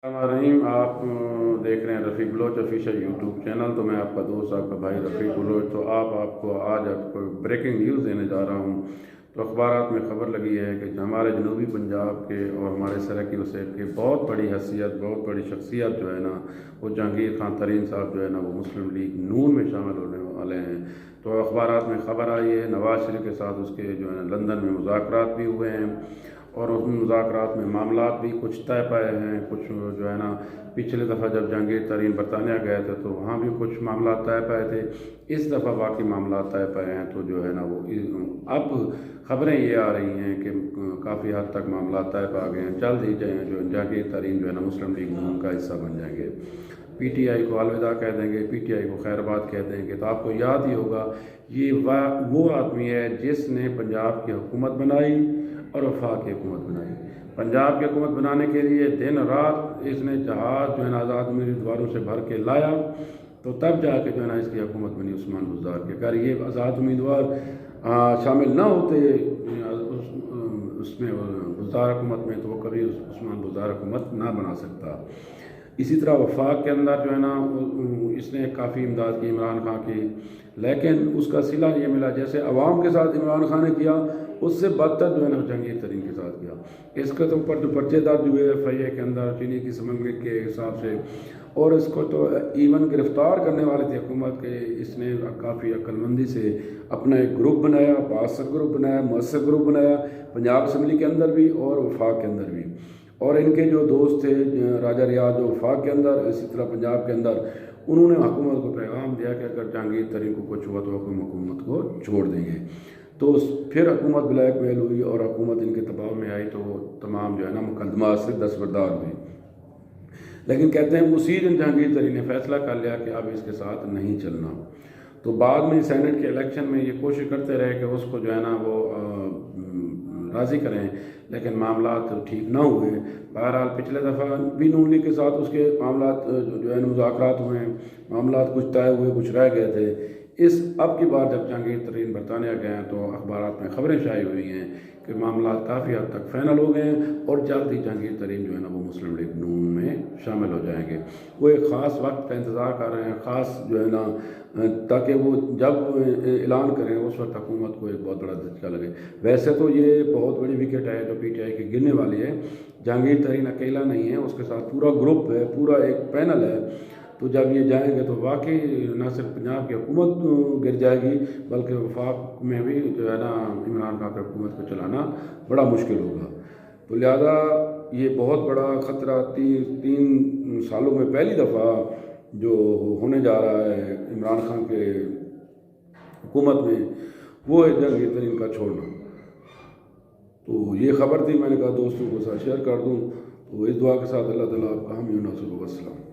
रहीम आप देख रहे हैं रफ़ीक बलोच ऑफिशियल यूट्यूब चैनल। तो मैं आपका दोस्त आपका भाई रफ़ीक बलोच। तो आपको आज आपको ब्रेकिंग न्यूज़ देने जा रहा हूँ। तो अखबारात में ख़बर लगी है कि हमारे जनूबी पंजाब के और हमारे सराकी वसैब के बहुत बड़ी हैसियत बहुत बड़ी शख्सियत जो है ना, वो जहांगीर खान तरीन साहब जो है ना, वो मुस्लिम लीग नून में शामिल होने वाले हैं। तो अखबारात में ख़बर आई है नवाज शरीफ के साथ उसके जो है लंदन में मुज़ाकरात भी हुए हैं और उन मुज़ाकरात में मामलात भी कुछ तय पाए हैं। कुछ जो है ना, पिछले दफ़ा जब जहांगीर तरीन बरतानिया गए थे तो वहाँ भी कुछ मामलात तय पाए थे। इस दफ़ा बाकी मामलात तय पाए हैं। तो जो है ना, वो अब ख़बरें ये आ रही हैं कि काफ़ी हद तक मामलात तय पा गए हैं। जल्द ही जो जहांगीर तरीन जो है ना, मुस्लिम लीग नून का हिस्सा बन जाएंगे। पीटीआई को अलविदा कह देंगे, पीटीआई को खैरबाद कह देंगे। तो आपको याद ही होगा, ये वो आदमी है जिसने पंजाब की हुकूमत बनाई और वफाक की हुकूमत बनाई। पंजाब की हुकूमत बनाने के लिए दिन रात इसने जहाज़ जो है ना आज़ाद उम्मीदवारों से भर के लाया। तो तब जाके जो है ना इसकी हुकूमत बनी उस्मान बुज़दार के। अगर ये आज़ाद उम्मीदवार शामिल ना होते उसमें बुज़दार हुकूमत में, तो वो कभी उस्मान बुज़दार हुकूमत ना बना सकता। इसी तरह वफाक के अंदर जो है ना, इसने काफ़ी इमदाद की इमरान खान की, लेकिन उसका सिला ये मिला जैसे अवाम के साथ इमरान खान ने किया, उससे बदतर जो है ना जहांगीर तरीन के साथ किया। इसके तो ऊपर जो पर्चे दर्ज हुए FIA के अंदर चीनी की स्मगलिंग के हिसाब से, और इसको तो इवन गिरफ्तार करने वाले थे हुकूमत के। इसने काफ़ी अक्लमंदी से अपना एक ग्रुप बनाया, बासर ग्रुप बनाया, मुअस्सर ग्रुप बनाया, पंजाब असम्बली के अंदर भी और वफाक के अंदर भी। और इनके जो दोस्त थे राजा रियाज जो वफाक के अंदर, इसी तरह पंजाब के अंदर, उन्होंने हुकूमत को पैगाम दिया कि अगर जहांगीर तरीन को कुछ हुआ तो हम हुकूमत को छोड़ देंगे। तो फिर हुकूमत ब्लैकमेल हुई और हुकूमत इनके दबाव में आई, तो तमाम जो है ना मुकदमा से दस्तबरदार हुई। लेकिन कहते हैं उसी दिन जहांगीर तरीन ने फैसला कर लिया कि अब इसके साथ नहीं चलना। तो बाद में सेनेट के इलेक्शन में ये कोशिश करते रहे कि उसको जो है ना वो राज़ी करें, लेकिन मामला तो ठीक ना हुए। बहरहाल पिछले दफ़ा भी नून लीग के साथ उसके मामला जो है मुज़ाकरात हुए हैं, मामला कुछ तय हुए कुछ रह गए थे। अब की बार जब जहांगीर तरीन बरतानिया गए हैं तो अखबारात में ख़बरें शाये हुई हैं कि मामला काफ़ी हद तक फाइनल हो गए हैं और जल्द ही जहांगीर तरीन जो है ना वो मुस्लिम लीग नून में शामिल हो जाएंगे। वो एक ख़ास वक्त का इंतज़ार कर रहे हैं, ख़ास जो है ना, ताकि वो जब ऐलान करें उस वक्त हुकूमत को एक बहुत बड़ा झटका लगे। वैसे तो ये बहुत बड़ी विकेट है जो PTI की गिरने वाली है। जहांगीर तरीन अकेला नहीं है, उसके साथ पूरा ग्रुप है, पूरा एक पैनल है। तो जब ये जाएंगे तो वाकई न सिर्फ पंजाब की हुकूमत गिर जाएगी, बल्कि वफाक में भी जो है ना इमरान खान की हुकूमत को चलाना बड़ा मुश्किल होगा। तो लिहाजा ये बहुत बड़ा ख़तरा 3 सालों में पहली दफ़ा जो होने जा रहा है इमरान खान के हुकूमत में, वो है जहांगीर तरीन का छोड़ना। तो ये ख़बर थी, मैंने कहा दोस्तों को साथ शेयर कर दूँ। तो इस दुआ के साथ अल्लाह ताला आपका हामी नसर व अस्सलाम।